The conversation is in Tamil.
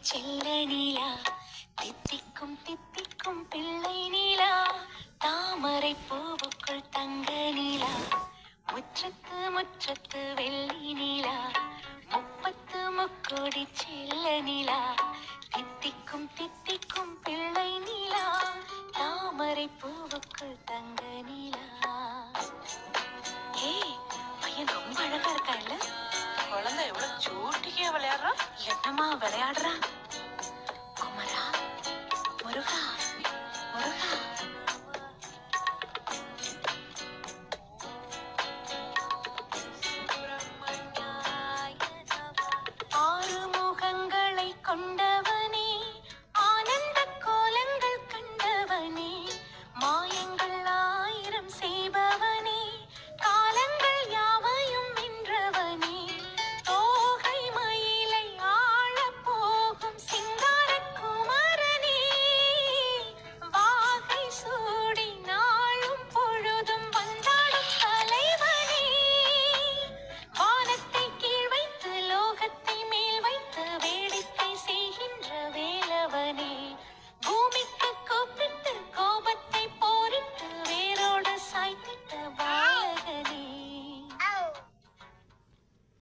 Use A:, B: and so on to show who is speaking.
A: செல்ல நீலா, தித்திக்கும் தித்திக்கும் பிள்ளை நீலா, தாமரை பூவுக்குள் தங்க நீலா, முற்றத்து முற்றத்து வெள்ளி நீலா, முப்பத்து முக்கோடி செல்ல நீலா, தித்திக்கும் தித்திக்கும் பிள்ளை நீலா, தாமரை பூவுக்குள் தங்க நீலா. ஏய், பையன் ரொம்ப அழகா இருக்கா இல்ல? குழந்தை எவ்வளவு சூட்டிக்கே விளையாடுறா. என்னமா விளையாடுறா? குமரா, முருகா, முருகா. ஆறு முகங்களை கொண்ட